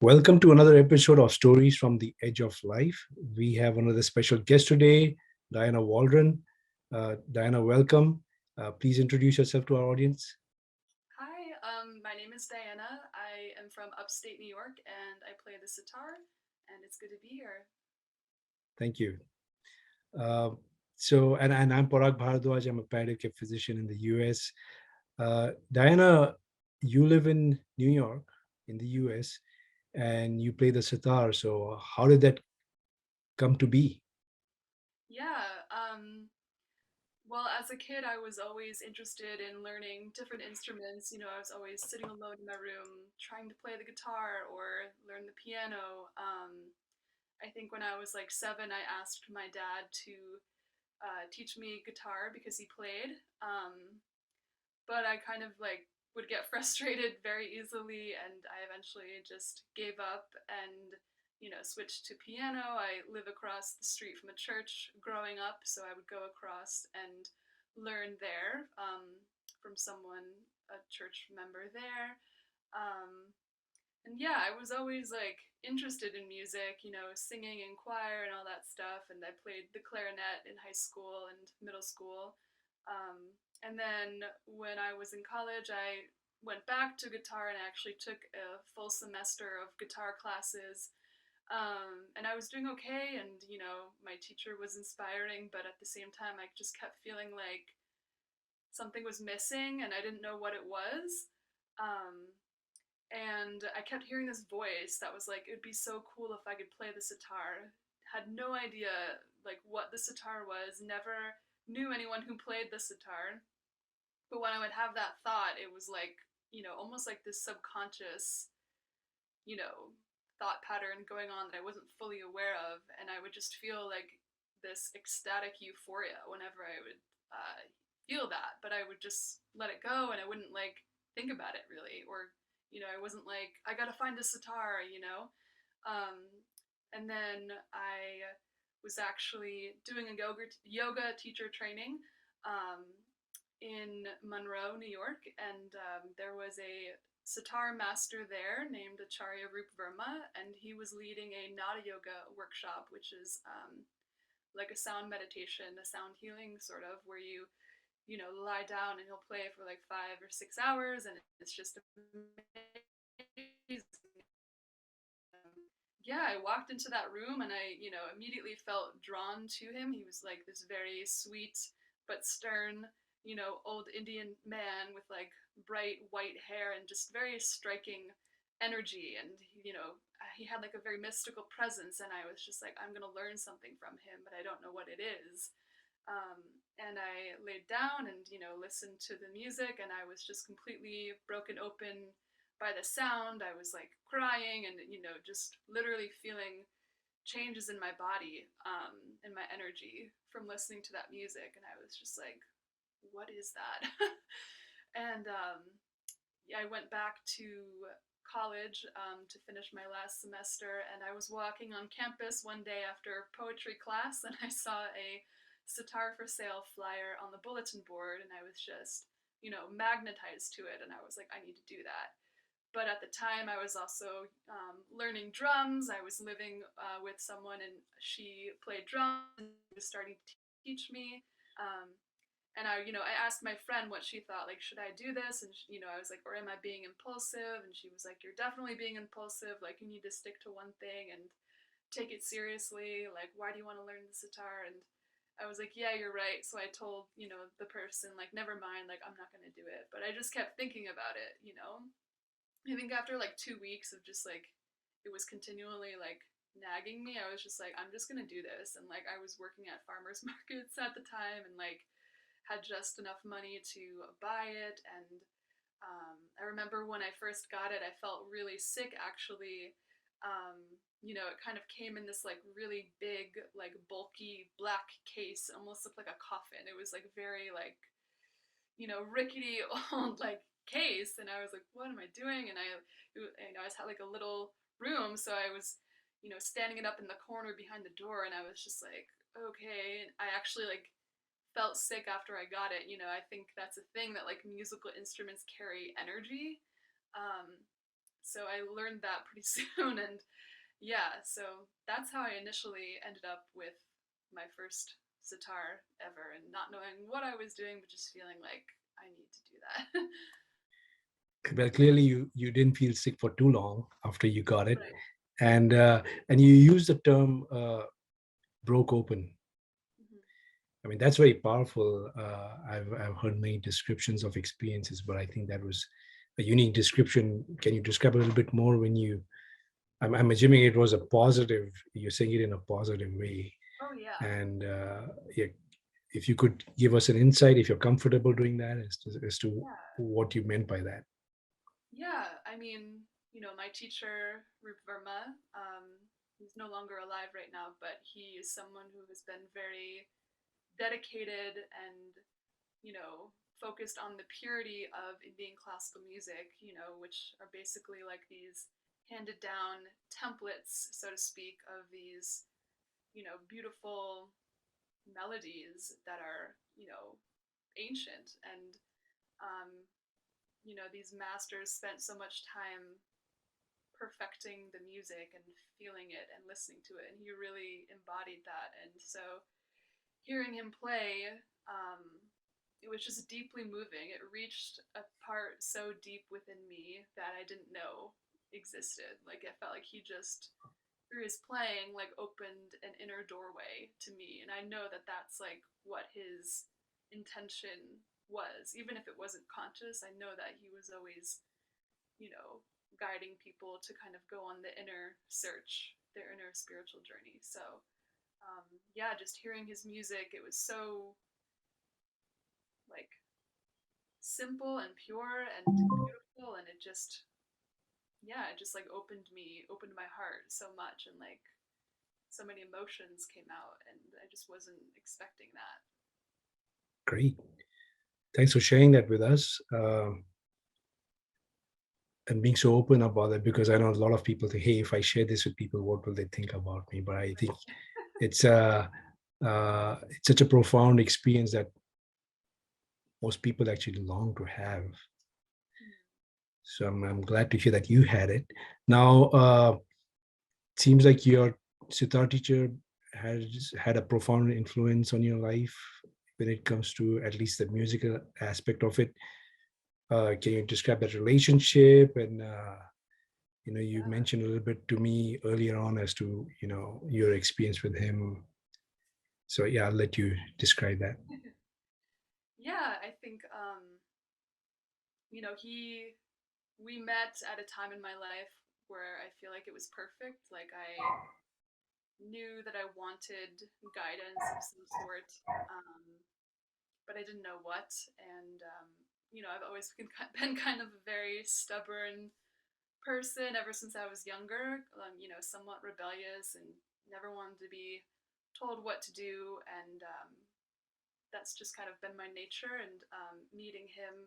Welcome to another episode of Stories from the Edge of Life. We have another special guest today, Diana Waldron. Diana, welcome. Please introduce yourself to our audience. Hi, my name is Diana. I am from upstate New York and I play the sitar, and it's good to be here. Thank you. Uh, and I'm Parag Bharadwaj. I'm a palliative care physician in the US. Diana, you live in New York, in the US, and you play the sitar. So, how did that come to be? Yeah, well, as a kid, I was always interested in learning different instruments. I was always sitting alone in my room trying to play the guitar or learn the piano. I think when I was like 7, I asked my dad to teach me guitar because he played. But I kind of like would get frustrated very easily, and I eventually just gave up and switched to piano. I live across the street from a church growing up, so I would go across and learn there from someone, a church member there. Um, and yeah, I was always like interested in music, singing in choir and all that stuff. And I played the clarinet in high school and middle school. And then when I was in college, I went back to guitar and I actually took a full semester of guitar classes. And I was doing okay, and my teacher was inspiring, but at the same time, I just kept feeling like something was missing, and I didn't know what it was. Um, and I kept hearing this voice that was like, "It'd be so cool if I could play the sitar." Had no idea like what the sitar was. Never knew anyone who played the sitar. But when I would have that thought, it was like almost like this subconscious you know thought pattern going on that I wasn't fully aware of, and I would just feel like this ecstatic euphoria whenever I would feel that. But I would just let it go, and I wouldn't like think about it really, or I wasn't like I gotta find a sitar. Um, and then I was actually doing a yoga teacher training um, in Monroe, New York, and there was a sitar master there named Acharya Rup Verma, and he was leading a Nada Yoga workshop, which is like a sound meditation, a sound healing sort of, where you lie down and he'll play for like 5 or 6 hours, and it's just amazing. Yeah, I walked into that room and I immediately felt drawn to him. He was like this very sweet but stern, old Indian man with like bright white hair and just very striking energy. And, he had like a very mystical presence. And I was just like, I'm going to learn something from him, but I don't know what it is. And I laid down and, listened to the music, and I was just completely broken open by the sound. I was like crying and, just literally feeling changes in my body and my energy from listening to that music. And I was just like, what is that? And yeah, I went back to college to finish my last semester, and I was walking on campus one day after poetry class, and I saw a sitar for sale flyer on the bulletin board, and I was just, magnetized to it, and I was like, I need to do that. But at the time, I was also learning drums. I was living with someone, and she played drums and was starting to teach me. Um, and I asked my friend what she thought, like, should I do this? And I was like, or am I being impulsive? And she was like, you're definitely being impulsive. Like, you need to stick to one thing and take it seriously. Like, why do you want to learn the sitar? And I was like, yeah, you're right. So I told the person, like, never mind, like, I'm not gonna do it. But I just kept thinking about it. I think after like 2 weeks of just like it was continually like nagging me, I was just like, I'm just gonna do this. And like I was working at farmers markets at the time, and like had just enough money to buy it. And I remember when I first got it, I felt really sick actually. It kind of came in this like really big, like bulky black case, almost looked like a coffin. It was like very like rickety old like case, and I was like, what am I doing? And I just had like a little room, so I was standing it up in the corner behind the door, and I was just like, okay. And I actually like felt sick after I got it. I think that's a thing that like musical instruments carry energy. um So I learned that pretty soon, and yeah, so that's how I initially ended up with my first sitar ever, and not knowing what I was doing, but just feeling like I need to do that. Well, clearly you didn't feel sick for too long after you got it, Right. and you use the term broke open. Hmm. I mean, that's very powerful. I've heard many descriptions of experiences, but I think that was a unique description. Can you describe a little bit more when you? I'm assuming it was a positive. You're saying it in a positive way, Oh yeah, and yeah, if you could give us an insight, if you're comfortable doing that, as to yeah, what you meant by that. yeah. I mean, my teacher Rup Verma, he's no longer alive right now, but he is someone who has been very dedicated and focused on the purity of Indian classical music, which are basically like these handed down templates, so to speak, of these, beautiful melodies that are, ancient. And, um, these masters spent so much time perfecting the music and feeling it and listening to it. And he really embodied that. And so hearing him play, um, it was just deeply moving. It reached a part so deep within me that I didn't know existed. Like it felt like he just through his playing like opened an inner doorway to me, and I know that that's like what his intention was. Even if it wasn't conscious, I know that he was always, you know, guiding people to kind of go on the inner search, their inner spiritual journey. So yeah, just hearing his music, it was so like simple and pure and beautiful, and it just yeah, it just like opened my heart so much, and like so many emotions came out, and I just wasn't expecting that. Great. Thanks for sharing that with us, and being so open about it, because I know a lot of people think, hey, if I share this with people, what will they think about me? But I think Right. it's it's such a profound experience that most people actually long to have. Mm. So I'm glad to hear that you had it. Now, seems like your sitar teacher has had a profound influence on your life when it comes to at least the musical aspect of it. Can you describe that relationship? And you Yeah. mentioned a little bit to me earlier on as to your experience with him. So yeah, I'll let you describe that. Yeah, I think he we met at a time in my life where I feel like it was perfect. Like I knew that I wanted guidance of some sort, um, but I didn't know what. And I've always been kind of a very stubborn person ever since I was younger. Somewhat rebellious and never wanted to be told what to do, and that's just kind of been my nature. And meeting him,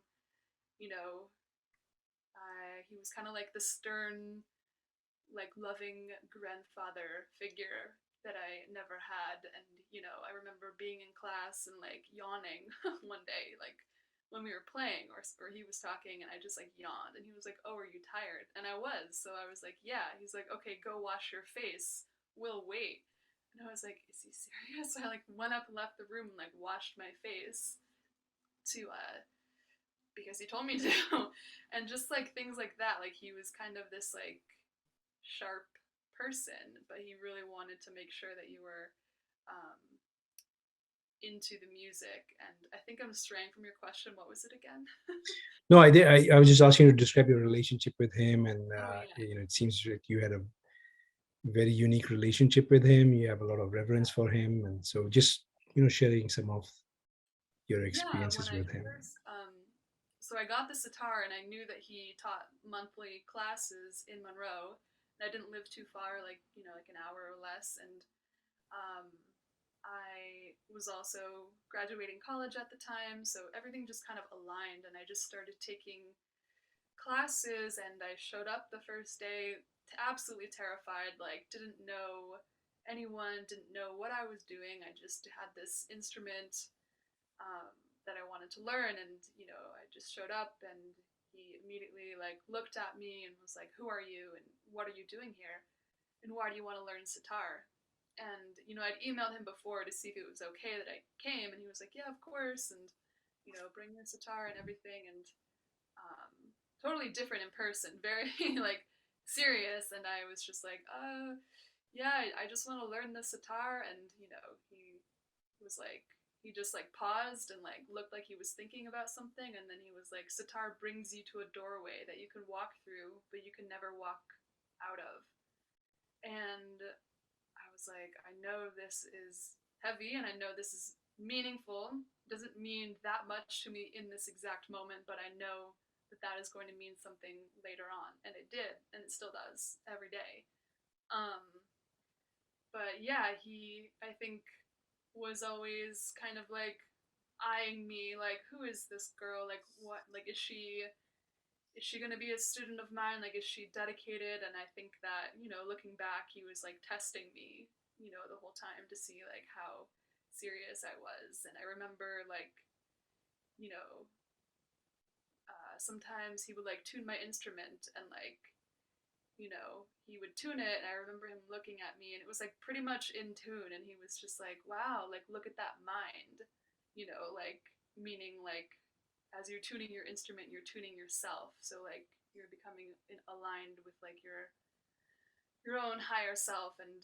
you know, he was kind of like the stern, like loving grandfather figure that I never had. And I remember being in class and like yawning one day, like when we were playing, or he was talking, and I just like yawned, and he was like, "Oh, are you tired?" And I was, so I was like, "Yeah." He's like, "Okay, go wash your face. We'll wait." And I was like, "Is he serious?" So I like went up and left the room and like washed my face to because he told me to. And just like things like that, like he was kind of this like sharp person, but he really wanted to make sure that you were um, into the music. And I think I'm straying from your question. What was it again? No, I did. I was just asking you to describe your relationship with him, and Oh yeah, it seems that you had a very unique relationship with him. You have a lot of reverence yeah, for him, and so just sharing some of your yeah. When experiences I with him. first, so I got the sitar, and I knew that he taught monthly classes in Monroe, and I didn't live too far, like like an hour or less. And um, I was also graduating college at the time, so everything just kind of aligned, and I just started taking classes. And I showed up the first day absolutely terrified, like didn't know anyone, didn't know what I was doing. I just had this instrument that I wanted to learn, and I just showed up, and he immediately like looked at me and was like, "Who are you? And what are you doing here? And why do you want to learn sitar?" And I'd emailed him before to see if it was okay that I came, and he was like, "Yeah, of course," and bring your sitar and everything, and um, totally different in person, very like serious. And I was just like, yeah, I just want to learn the sitar. And he was like, he just like paused and like looked like he was thinking about something, and then he was like, "Sitar brings you to a doorway that you can walk through, but you can never walk out of." And I was like, I know this is heavy and I know this is meaningful. It doesn't mean that much to me in this exact moment, but I know that that is going to mean something later on. And it did, and it still does every day. Um, but yeah, he, I think, was always kind of like eyeing me like, who is this girl? Like, what? Like, is she going to be a student of mine? Like, is she dedicated? And I think that, looking back, he was like testing me, the whole time to see like how serious I was. And I remember like, you know, sometimes he would like tune my instrument and like, he would tune it. And I remember him looking at me and it was like pretty much in tune. And he was just like, wow, like, look at that mind, like, meaning like, as you're tuning your instrument, you're tuning yourself. So like you're becoming aligned with like your own higher self, and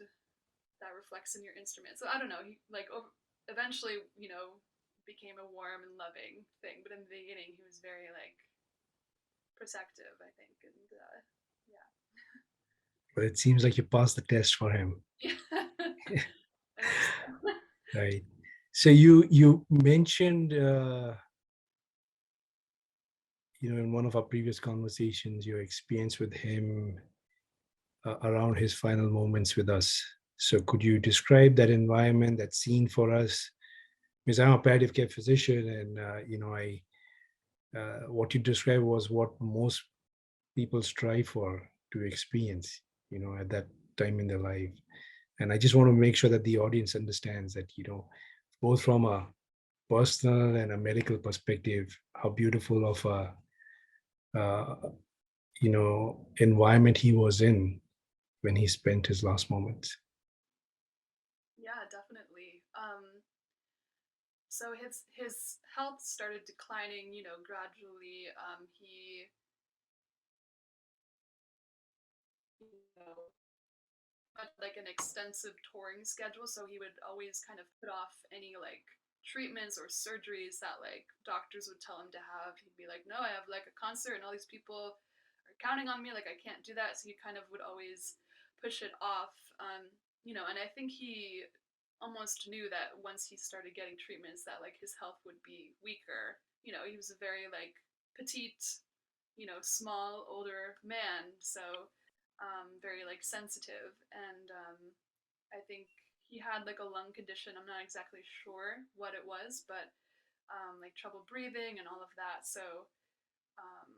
that reflects in your instrument. So I don't know. He like eventually, became a warm and loving thing, but in the beginning, he was very like protective, I think, and yeah, But it seems like you passed the test for him, yeah. I hope so. right? So you mentioned, in one of our previous conversations, your experience with him around his final moments with us. So could you describe that environment, that scene for us? Because I'm a palliative care physician, and I what you described was what most people strive for to experience, at that time in their life. And I just want to make sure that the audience understands that, both from a personal and a medical perspective, how beautiful of a uh, environment he was in when he spent his last moments. Yeah, definitely. So his health started declining, gradually. He, you know, had like an extensive touring schedule, so he would always kind of put off any like treatments or surgeries that like doctors would tell him to have. He'd be like, "No, I have like a concert and all these people are counting on me, like I can't do that." So he kind of would always push it off. And I think he almost knew that once he started getting treatments that like his health would be weaker. He was a very like petite, small older man, so very like sensitive. And I think he had like a lung condition. I'm not exactly sure what it was, but like trouble breathing and all of that. So um,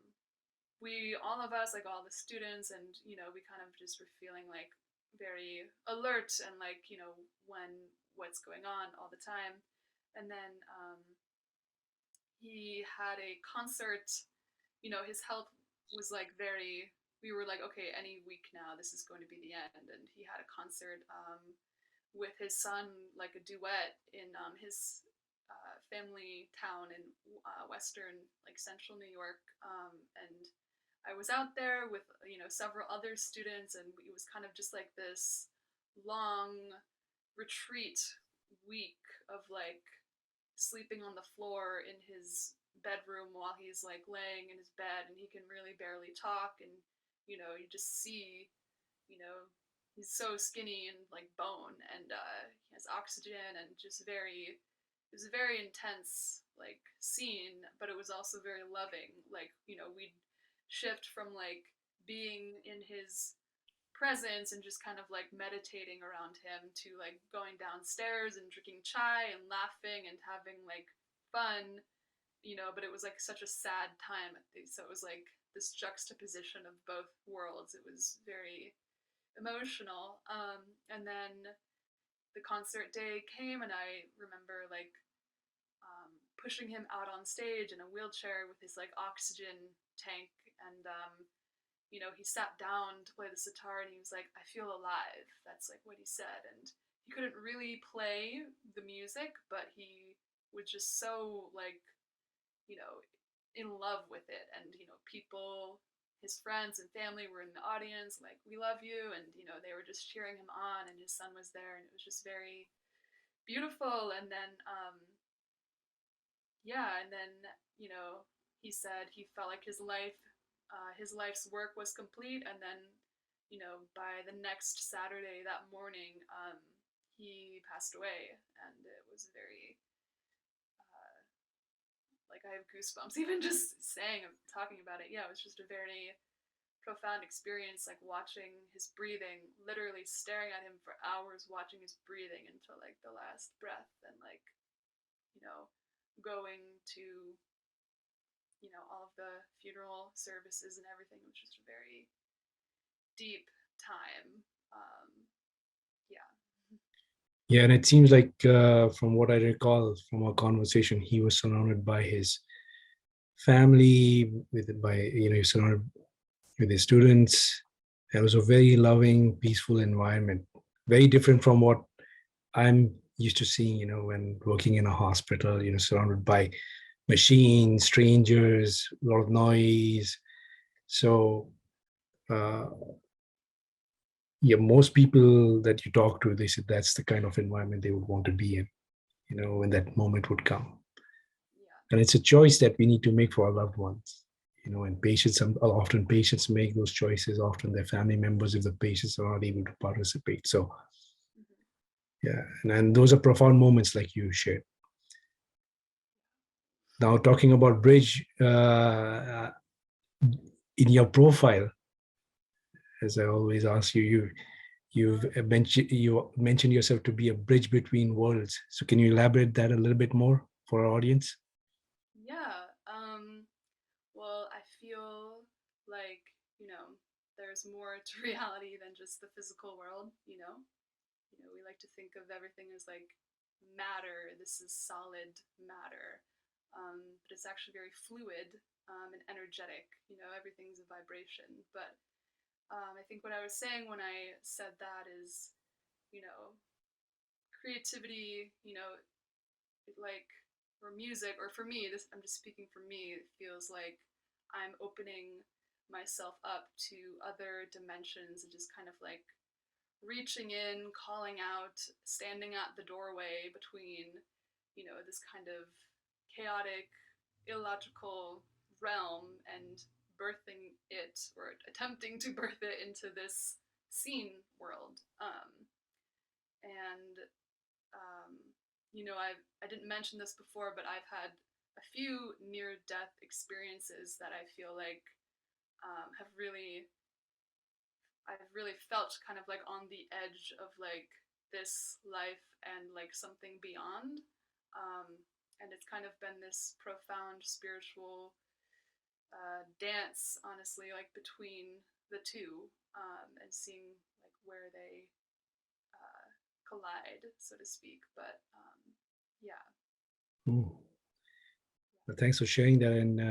we, all of us, like all the students, and we kind of just were feeling like very alert and like when what's going on all the time. And then he had a concert. His health was like very, we were like, okay, any week now this is going to be the end. And he had a concert with his son, like a duet in his family town in western, like central New York. And I was out there with several other students, and it was kind of just like this long retreat week of like sleeping on the floor in his bedroom while he's like laying in his bed and he can really barely talk. And you just see, you know he's so skinny and like bone, and he has oxygen, and just very, it was a very intense like scene, but it was also very loving. Like we'd shift from like being in his presence and just kind of like meditating around him to like going downstairs and drinking chai and laughing and having like fun. But it was like such a sad time. So it was like this juxtaposition of both worlds. It was very emotional. And then the concert day came, and I remember like pushing him out on stage in a wheelchair with his like oxygen tank, and he sat down to play the sitar, and he was like, "I feel alive." That's like what he said, and he couldn't really play the music, but he was just so like you know in love with it, and people, his friends and family were in the audience, like, "We love you," and they were just cheering him on, and his son was there, and it was just very beautiful. And then yeah, and then you know he said he felt like his life's work was complete, and then by the next Saturday, that morning, he passed away, and it was very like, I have goosebumps even just saying talking about it. Yeah, it was just a very profound experience, like watching his breathing, literally staring at him for hours, watching his breathing until like the last breath, and like you know going to all of the funeral services and everything. It was just a very deep time. Um, yeah. Yeah, and it seems like from what I recall from our conversation, he was surrounded by his family, he was surrounded with his students. It was a very loving, peaceful environment, very different from what I'm used to seeing, when working in a hospital, surrounded by machines, strangers, a lot of noise. So, uh, yeah, most people that you talk to, they said that's the kind of environment they would want to be in, when that moment would come. Yeah. And it's a choice that we need to make for our loved ones. And patients, often patients make those choices, often their family members, if the patients are not able to participate. So, Mm-hmm. yeah, and those are profound moments like you shared. Now, talking about bridge, in your profile, as I always ask you, you mentioned yourself to be a bridge between worlds. So can you elaborate that a little bit more for our audience? Yeah. Well, I feel like, there's more to reality than just the physical world. We like to think of everything as like matter. This is solid matter. But it's actually very fluid and energetic. Everything's a vibration. But I think what I was saying when I said that is, you know, creativity, like, or music, or for me, this, I'm just speaking for me, it feels like I'm opening myself up to other dimensions and just kind of like reaching in, calling out, standing at the doorway between, this kind of chaotic, illogical realm, and birthing it, or attempting to birth it into this scene world. And I didn't mention this before, but I've had a few near-death experiences that I feel like have really I've really felt kind of like on the edge of like this life and like something beyond. Um, and it's kind of been this profound spiritual dance, honestly, like between the two, and seeing like where they uh, collide, so to speak. But yeah. Mm. Well, thanks for sharing that. And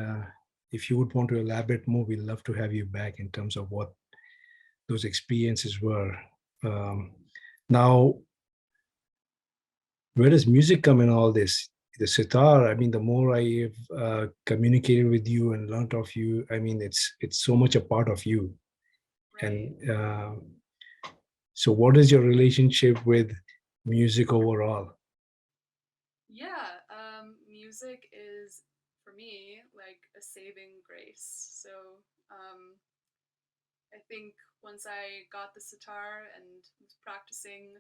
if you would want to elaborate more, we'd love to have you back in terms of what those experiences were. Um, Now, where does music come in all this? The sitar. I mean, the more I've communicated with you and learned of you, I mean, it's so much a part of you. Right. And so, what is your relationship with music overall? Yeah, music is for me like a saving grace. So I think once I got the sitar and was practicing,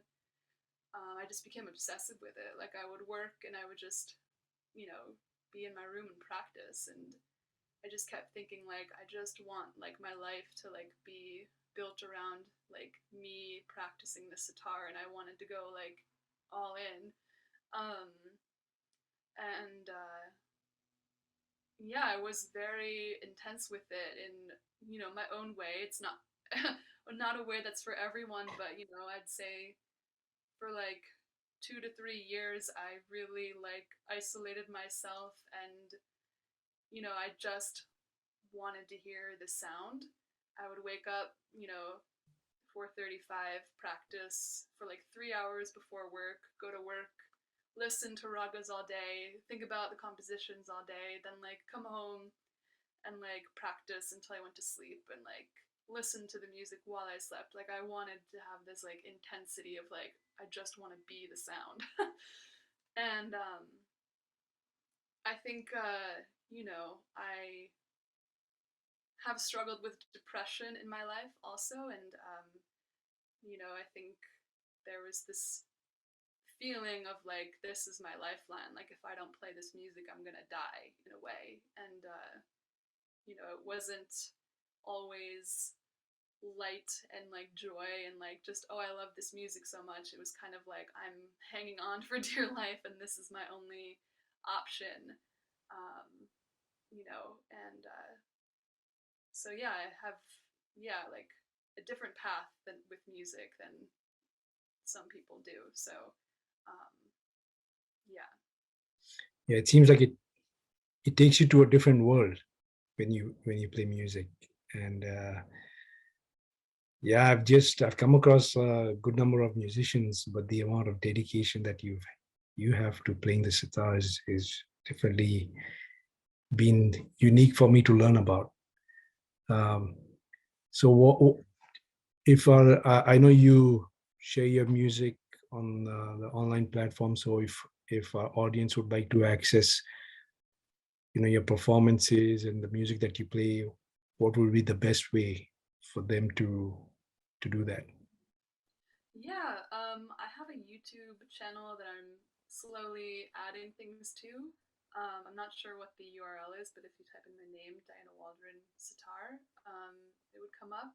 I just became obsessive with it. Like, I would work and I would just, you know, be in my room and practice. And I just kept thinking, like, I just want like my life to like be built around like me practicing the sitar, and I wanted to go like all in. Um, and Yeah, I was very intense with it in my own way. It's not not a way that's for everyone, but I'd say for like 2 to 3 years, I really like isolated myself, and I just wanted to hear the sound. I would wake up, 4:35, practice for like 3 hours before work, go to work, listen to ragas all day, think about the compositions all day, then like come home and like practice until I went to sleep and like listen to the music while I slept. Like I wanted to have this like intensity of like I just want to be the sound. And I think I have struggled with depression in my life also, and I think there was this feeling of like this is my lifeline. Like if I don't play this music, I'm gonna die in a way. And it wasn't always light and like joy and like just oh I love this music so much. It was kind of like I'm hanging on for dear life and this is my only option. Um, and so yeah, I have like a different path than with music than some people do. So um, yeah. Yeah, it seems like it takes you to a different world when you play music. And yeah, I've come across a good number of musicians, but the amount of dedication that you have to playing the sitar is definitely been unique for me to learn about. Um, so if I know you share your music on the online platform, so if our audience would like to access your performances and the music that you play, what would be the best way for them to do that? Yeah, I have a YouTube channel that I'm slowly adding things to. I'm not sure what the URL is, but if you type in my name, Diana Waldron sitar, it would come up.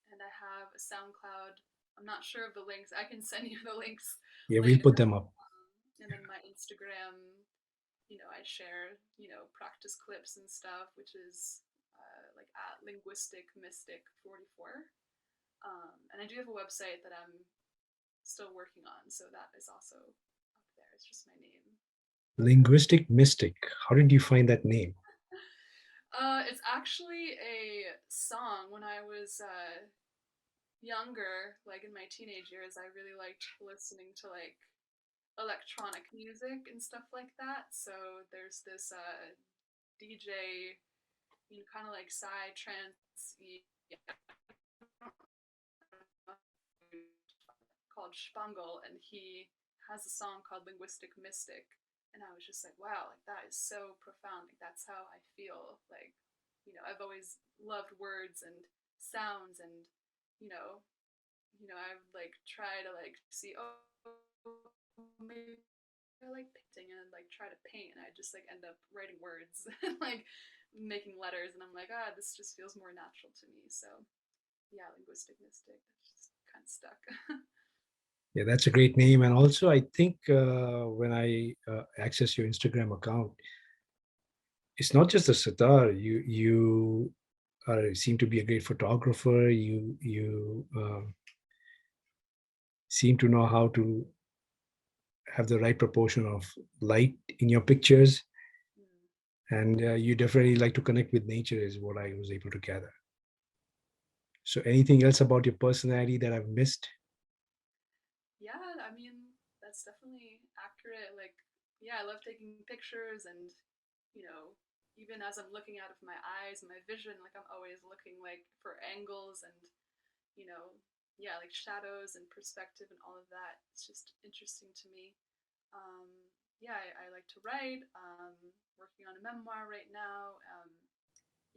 And I have a SoundCloud. I'm not sure of the links. I can send you the links Yeah, we'll later. put them up. And then my Instagram, I share, practice clips and stuff, which is like at linguistic mystic 44. And I do have a website that I'm still working on, so that is also up there. It's just my name. Linguistic Mystic. How did you find that name? It's actually a song. When I was younger, like in my teenage years, I really liked listening to like electronic music and stuff like that. So there's this DJ, kind of like psy trance called Spangle, and he has a song called Linguistic Mystic. And I was just like, wow, like that is so profound. Like that's how I feel. Like, I've always loved words and sounds, and you know, I would like try to like see, oh, maybe I like painting and like try to paint, and I just like end up writing words and like making letters, and I'm like, this just feels more natural to me. So yeah, linguistic mystic. That's just kind of stuck. Yeah, that's a great name. And also, I think when I access your Instagram account, it's not just the sitar. You seem to be a great photographer. You seem to know how to have the right proportion of light in your pictures, Mm. and you definitely like to connect with nature, is what I was able to gather. So, anything else about your personality that I've missed? Yeah, I mean, that's definitely accurate. Like, yeah, I love taking pictures, and, you know, even as I'm looking out of my eyes, my vision, like, I'm always looking, like, for angles and, you know, yeah, like shadows and perspective and all of that. It's just interesting to me. Um, yeah, I like to write, working on a memoir right now.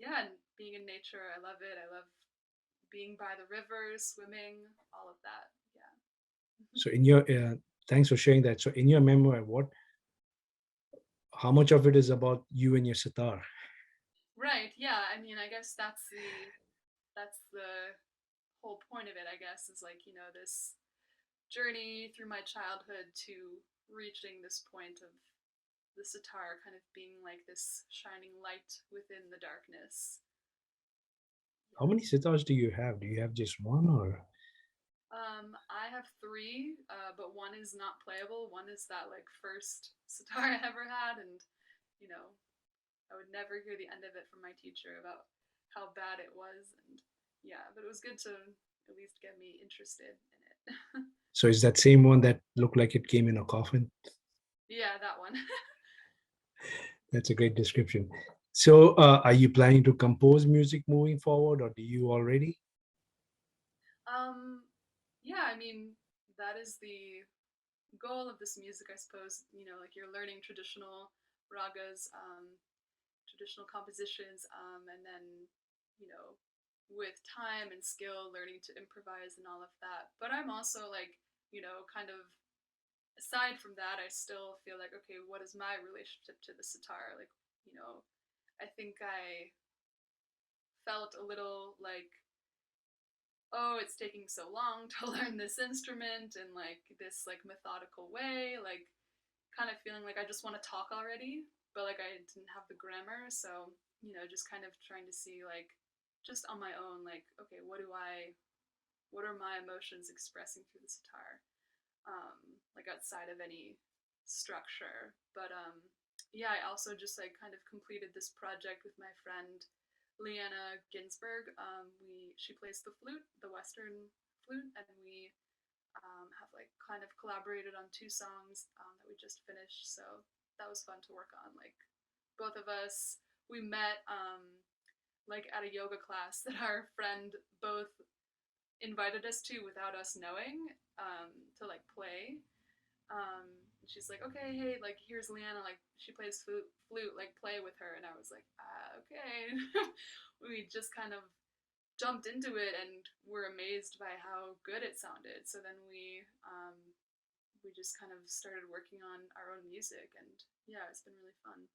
Yeah, and being in nature, I love it. I love being by the river, swimming, all of that. Yeah. So, in your thanks for sharing that. So, in your memoir, how much of it is about you and your sitar? Right. Yeah. I mean, I guess that's the whole point of it. I guess is like this journey through my childhood to reaching this point of the sitar kind of being like this shining light within the darkness. How Yeah. many sitars do you have? Do you have just one or? I have three, but one is not playable. One is that like first sitar I ever had, and you know, I would never hear the end of it from my teacher about how bad it was, and yeah, but it was good to at least get me interested in it. So is that same one that looked like it came in a coffin? Yeah, that one. That's a great description. So are you planning to compose music moving forward, or do you already? um, yeah, I mean that is the goal of this music, I suppose. You know, like you're learning traditional ragas, traditional compositions, and then you know, with time and skill, learning to improvise and all of that. But I'm also like, you know, kind of aside from that, I still feel like, okay, what is my relationship to the sitar? Like, you know, I think I felt a little like, oh, it's taking so long to learn this instrument in like this like methodical way, like kind of feeling like I just want to talk already, but like I didn't have the grammar. So, you know, just kind of trying to see like just on my own, like, okay, what are my emotions expressing through the sitar? Like outside of any structure. But yeah, I also just like kind of completed this project with my friend Leanna Ginsberg. She plays the flute, the Western flute, and we have like kind of collaborated on two songs that we just finished. So that was fun to work on. Like both of us, we met like at a yoga class that our friend both invited us to without us knowing to like play. She's like, okay, hey, like here's Leanna, like she plays flute, like play with her, and I was like, okay. We just kind of jumped into it and were amazed by how good it sounded. So then we just kind of started working on our own music, and yeah, it's been really fun.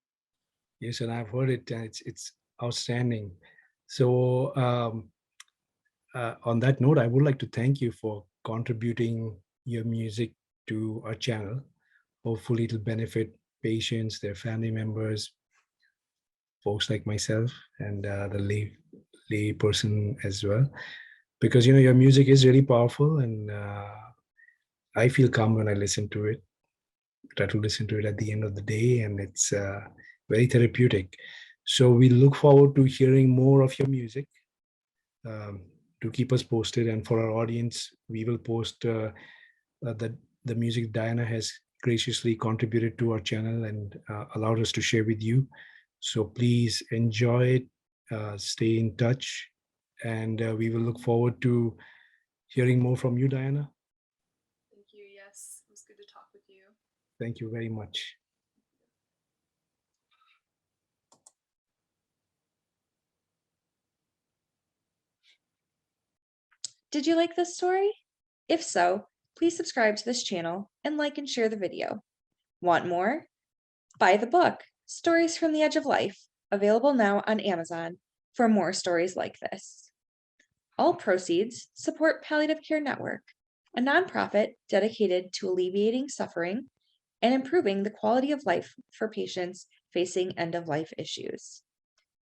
Yes, and I've heard it, and it's outstanding. So on that note, I would like to thank you for contributing your music to our channel. Hopefully, it'll benefit patients, their family members, folks like myself, and the lay person as well. Because your music is really powerful, and I feel calm when I listen to it. Try to listen to it at the end of the day, and it's very therapeutic. So we look forward to hearing more of your music. Um, to keep us posted, and for our audience, we will post the music Diana has graciously contributed to our channel and allowed us to share with you. So please enjoy it, stay in touch, and we will look forward to hearing more from you, Diana. Thank you. Yes, it was good to talk with you. Thank you very much. Did you like this story? If so, please subscribe to this channel and like and share the video. Want more? Buy the book, Stories from the Edge of Life, available now on Amazon for more stories like this. All proceeds support Palliative Care Network, a nonprofit dedicated to alleviating suffering and improving the quality of life for patients facing end-of-life issues.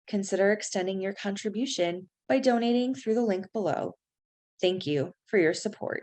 Consider extending your contribution by donating through the link below. Thank you for your support.